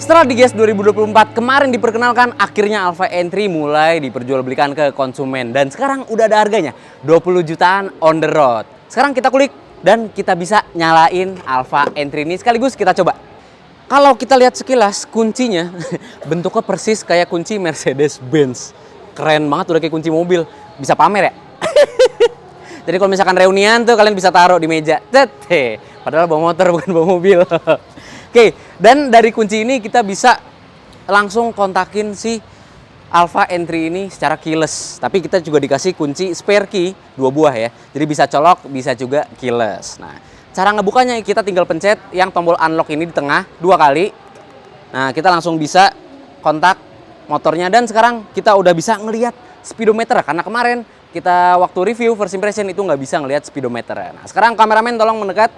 Setelah di GIIAS 2024 kemarin diperkenalkan, akhirnya Alfa Entry mulai diperjualbelikan ke konsumen. Dan sekarang udah ada harganya, 20 jutaan on the road. Sekarang kita kulik dan kita bisa nyalain Alfa Entry ini sekaligus kita coba. Kalau kita lihat sekilas, kuncinya bentuknya persis kayak kunci Mercedes-Benz. Keren banget, udah kayak kunci mobil. Bisa pamer ya? Jadi kalau misalkan reunian tuh kalian bisa taruh di meja. Padahal bawa motor bukan bawa mobil. Oke, dan dari kunci ini kita bisa langsung kontakin si Alfa Entry ini secara keyless. Tapi kita juga dikasih kunci spare key 2 buah ya. Jadi bisa colok, bisa juga keyless. Nah, cara ngebukanya kita tinggal pencet yang tombol unlock ini di tengah 2 kali. Nah, kita langsung bisa kontak motornya dan sekarang kita udah bisa ngelihat speedometer karena kemarin kita waktu review first impression itu nggak bisa ngelihat speedometer. Nah, sekarang kameramen tolong mendekat.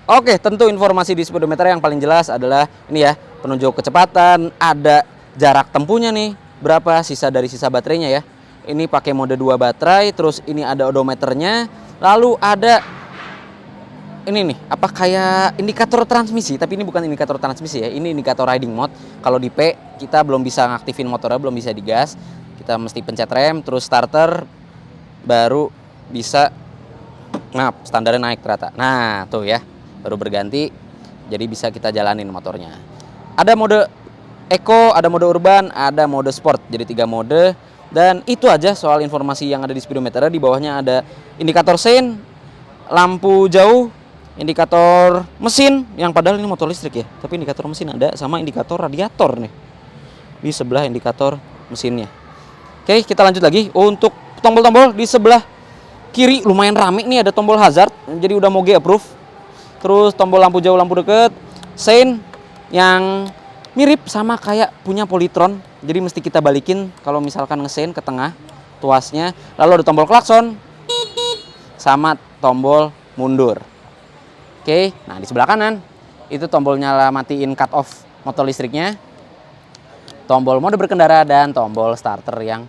Oke, tentu informasi di speedometer yang paling jelas adalah ini ya, penunjuk kecepatan, ada jarak tempuhnya nih, berapa sisa dari sisa baterainya ya. Ini pakai mode 2 baterai, terus ini ada odometernya, lalu ada ini nih, apa kayak indikator transmisi, tapi ini bukan indikator transmisi ya, ini indikator riding mode. Kalau di P kita belum bisa ngaktifin motornya, belum bisa digas. Kita mesti pencet rem, terus starter, baru bisa standarnya naik ternyata. Nah, tuh ya. Baru berganti, jadi bisa kita jalanin motornya. Ada mode eco, ada mode urban, ada mode sport, jadi 3 mode. Dan itu aja soal informasi yang ada di speedometer. Di bawahnya ada indikator sein, lampu jauh, indikator mesin, yang padahal ini motor listrik ya, tapi indikator mesin ada, sama indikator radiator nih di sebelah indikator mesinnya. Oke, kita lanjut lagi. Untuk tombol-tombol di sebelah kiri lumayan rame nih, ada tombol hazard, jadi udah mau G approve. Terus tombol lampu jauh, lampu deket, sein yang mirip sama kayak punya Polytron. Jadi mesti kita balikin kalau misalkan ngesein ke tengah tuasnya. Lalu ada tombol klakson sama tombol mundur. Oke, nah di sebelah kanan itu tombol nyala matiin cut off motor listriknya, tombol mode berkendara dan tombol starter yang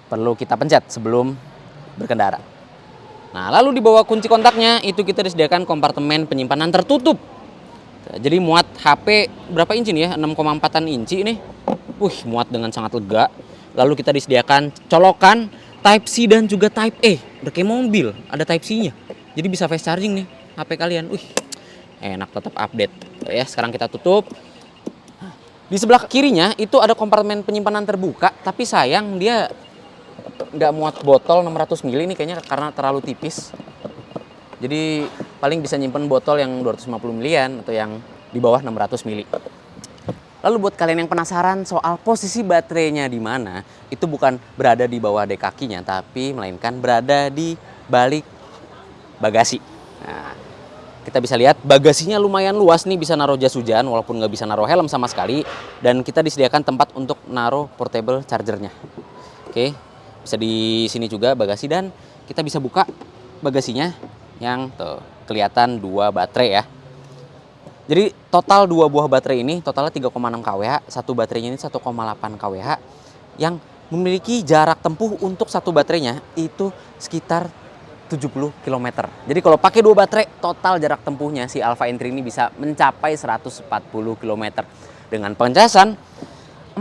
perlu kita pencet sebelum berkendara. Nah, lalu di bawah kunci kontaknya itu kita disediakan kompartemen penyimpanan tertutup. Jadi muat HP berapa inci nih ya? 6,4 inci nih. Muat dengan sangat lega. Lalu kita disediakan colokan Type C dan juga Type E. Udah kayak mobil, ada Type C-nya. Jadi bisa fast charging nih HP kalian. Enak, tetap update. Ya, sekarang kita tutup. Di sebelah kirinya itu ada kompartemen penyimpanan terbuka, tapi sayang dia nggak muat botol 600 ml ini kayaknya karena terlalu tipis. Jadi paling bisa nyimpen botol yang 250 ml atau yang di bawah 600 ml. Lalu buat kalian yang penasaran soal posisi baterainya di mana, itu bukan berada di bawah dek kakinya, tapi melainkan berada di balik bagasi. Nah, kita bisa lihat bagasinya lumayan luas nih, bisa naruh jas hujan walaupun nggak bisa naruh helm sama sekali. Dan kita disediakan tempat untuk naruh portable chargernya. Oke. Bisa di sini juga bagasi dan kita bisa buka bagasinya yang tuh kelihatan 2 baterai ya. Jadi total 2 buah baterai ini totalnya 3,6 kWh, satu baterainya ini 1,8 kWh yang memiliki jarak tempuh untuk satu baterainya itu sekitar 70 km. Jadi kalau pakai 2 baterai total jarak tempuhnya si Alfa Entry ini bisa mencapai 140 km dengan pengecasan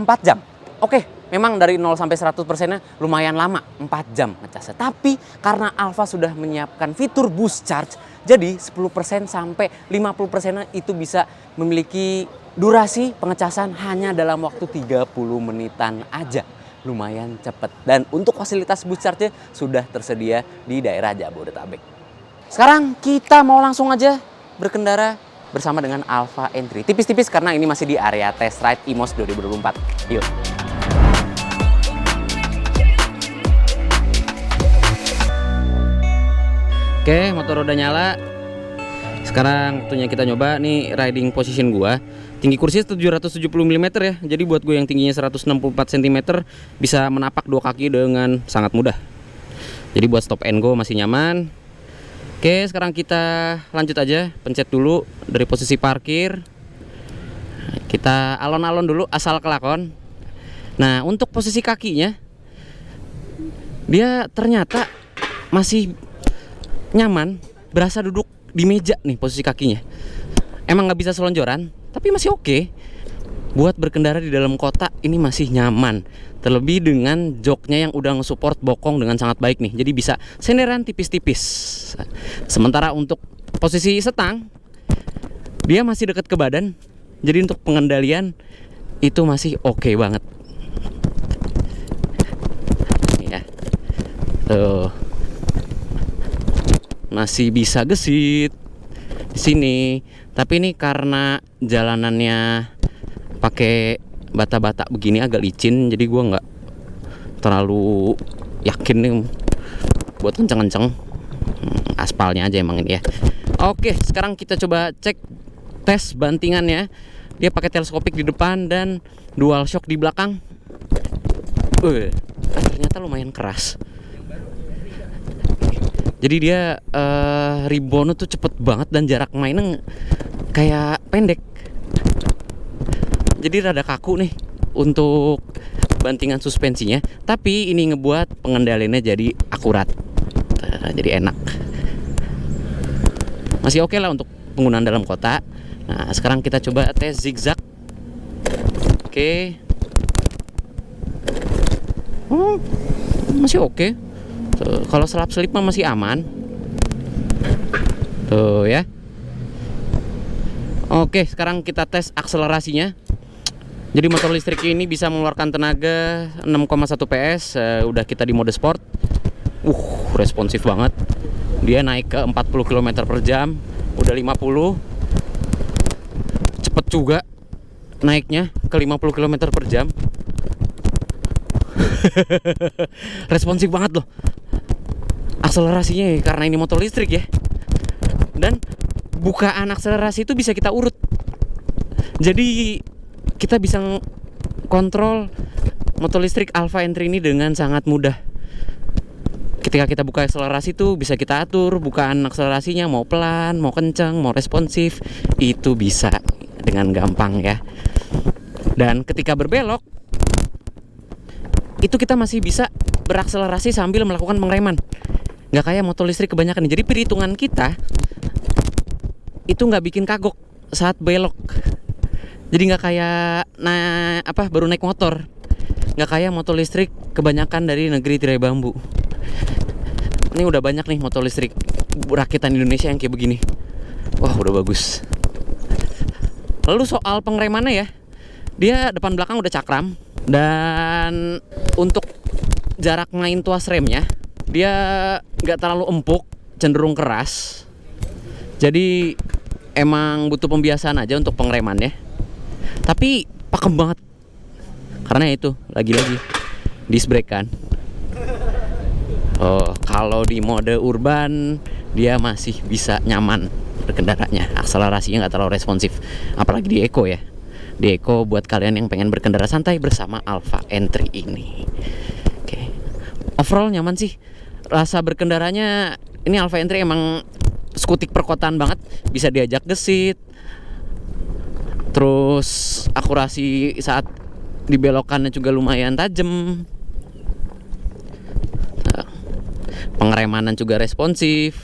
4 jam. Oke. Memang dari 0 sampai 100%-nya lumayan lama, 4 jam ngecasnya. Tapi karena Alfa sudah menyiapkan fitur boost charge, jadi 10% sampai 50%-nya itu bisa memiliki durasi pengecasan hanya dalam waktu 30 menitan aja. Lumayan cepet. Dan untuk fasilitas boost charge-nya sudah tersedia di daerah Jabodetabek. Sekarang kita mau langsung aja berkendara bersama dengan Alfa Entry. Tipis-tipis karena ini masih di area test ride IMOS 2024. Yuk. Oke, motor udah nyala. Sekarang waktunya kita nyoba nih riding position gua. Tinggi kursi 770 mm ya. Jadi buat gue yang tingginya 164 cm bisa menapak 2 kaki dengan sangat mudah. Jadi buat stop and go masih nyaman. Oke, sekarang kita lanjut aja. Pencet dulu dari posisi parkir. Kita alon-alon dulu asal kelakon. Nah, untuk posisi kakinya dia ternyata masih nyaman, berasa duduk di meja nih posisi kakinya. Emang nggak bisa selonjoran, tapi masih oke. buat berkendara di dalam kota ini masih nyaman. Terlebih dengan joknya yang udah nge-support bokong dengan sangat baik nih. Jadi bisa senderan tipis-tipis. Sementara untuk posisi setang, dia masih dekat ke badan. Jadi untuk pengendalian itu masih oke banget. Ya. Tuh. Masih bisa gesit di sini. Tapi ini karena jalanannya pakai bata-bata begini agak licin, jadi gue nggak terlalu yakin nih buat kenceng-kenceng. Aspalnya aja emang ini ya. Oke, sekarang kita coba cek tes bantingannya. Dia pakai teleskopik di depan dan dual shock di belakang. Ternyata lumayan keras. Jadi dia rebound tuh cepet banget dan jarak mainnya kayak pendek. Jadi rada kaku nih untuk bantingan suspensinya, tapi ini ngebuat pengendaliannya jadi akurat, jadi enak. Masih oke lah untuk penggunaan dalam kota. Nah, sekarang kita coba tes zigzag. Oke. Masih oke. Tuh, kalau selap-selip mah masih aman. Tuh ya. Oke, sekarang kita tes akselerasinya. Jadi motor listrik ini bisa mengeluarkan tenaga 6,1 PS. Udah kita di mode sport. Responsif banget. Dia naik ke 40 km per jam. Udah 50. Cepet juga naiknya ke 50 km per jam. Responsif banget loh akselerasinya, karena ini motor listrik ya. Dan bukaan akselerasi itu bisa kita urut. Jadi kita bisa kontrol motor listrik Alpha Entry ini dengan sangat mudah. Ketika kita buka akselerasi itu bisa kita atur bukaan akselerasinya, mau pelan, mau kencang, mau responsif, itu bisa dengan gampang ya. Dan ketika berbelok itu kita masih bisa berakselerasi sambil melakukan pengereman. Nggak kayak motor listrik kebanyakan. Jadi perhitungan kita itu nggak bikin kagok saat belok. Jadi nggak kayak baru naik motor. Nggak kayak motor listrik kebanyakan dari negeri tirai bambu. Ini udah banyak nih motor listrik rakitan Indonesia yang kayak begini. Wah, udah bagus. Lalu soal pengeremannya ya, dia depan belakang udah cakram. Dan untuk jarak main tuas remnya, dia nggak terlalu empuk, cenderung keras. Jadi emang butuh pembiasaan aja untuk pengeremannya. Tapi pakem banget. Karena itu, lagi-lagi disc brake kan. Kalau di mode urban dia masih bisa nyaman berkendaranya. Akselerasinya nggak terlalu responsif. Apalagi di Eco ya. Di Eco buat kalian yang pengen berkendara santai bersama Alpha Entry ini. Oke. Overall nyaman sih. Rasa berkendaranya ini Alpha Entry emang skutik perkotaan banget. Bisa diajak gesit. Terus akurasi saat dibelokannya juga lumayan tajam. Pengeremanan juga responsif.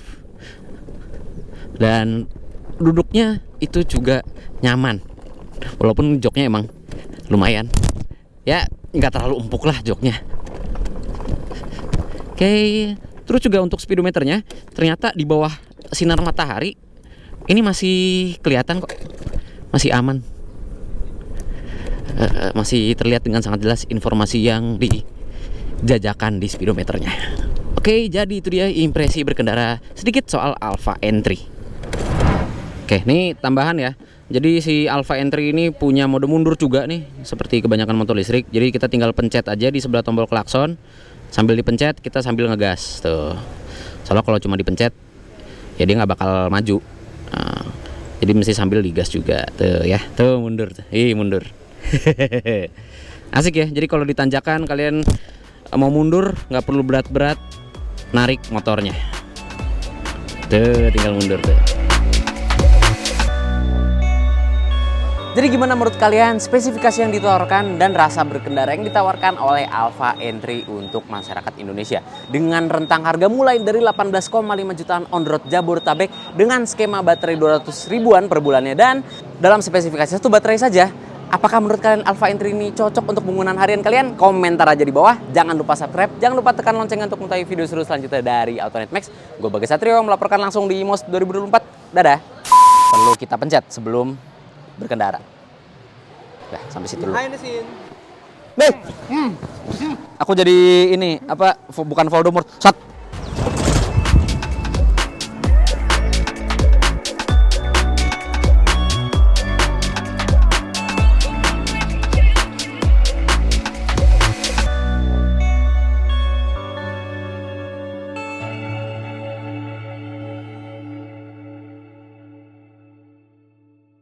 Dan duduknya itu juga nyaman. Walaupun joknya emang lumayan. Ya, nggak terlalu empuk lah joknya. Oke, terus juga untuk speedometernya ternyata di bawah sinar matahari ini masih kelihatan kok. Masih aman. Masih terlihat dengan sangat jelas informasi yang dijajakan di speedometernya. Oke, jadi itu dia impresi berkendara sedikit soal Alpha Entry. Oke, ini tambahan ya. Jadi si Alpha Entry ini punya mode mundur juga nih, seperti kebanyakan motor listrik. Jadi kita tinggal pencet aja di sebelah tombol klakson. Sambil dipencet, kita sambil ngegas. Tuh. Soalnya kalau cuma dipencet, ya dia nggak bakal maju. Jadi mesti sambil digas juga. Tuh ya, tuh mundur. Mundur. Asik ya. Jadi kalau ditanjakan kalian mau mundur, nggak perlu berat-berat narik motornya. Tuh, tinggal mundur tuh. Jadi gimana menurut kalian spesifikasi yang ditawarkan dan rasa berkendara yang ditawarkan oleh Alpha Entry untuk masyarakat Indonesia? Dengan rentang harga mulai dari 18,5 jutaan on road Jabodetabek dengan skema baterai 200 ribuan per bulannya. Dan dalam spesifikasi satu baterai saja Apakah menurut kalian Alfa Entry ini cocok untuk penggunaan harian kalian? Komentar aja di bawah. Jangan lupa subscribe, jangan lupa tekan loncengnya untuk mengetahui video seru selanjutnya dari Autonet Max. Gue Bagas Satrio melaporkan langsung di IMOS 2024. Dadah. Perlu kita pencet sebelum berkendara. Nah, sampai situ dulu. Nih. Aku jadi ini bukan Voldemort. Sat.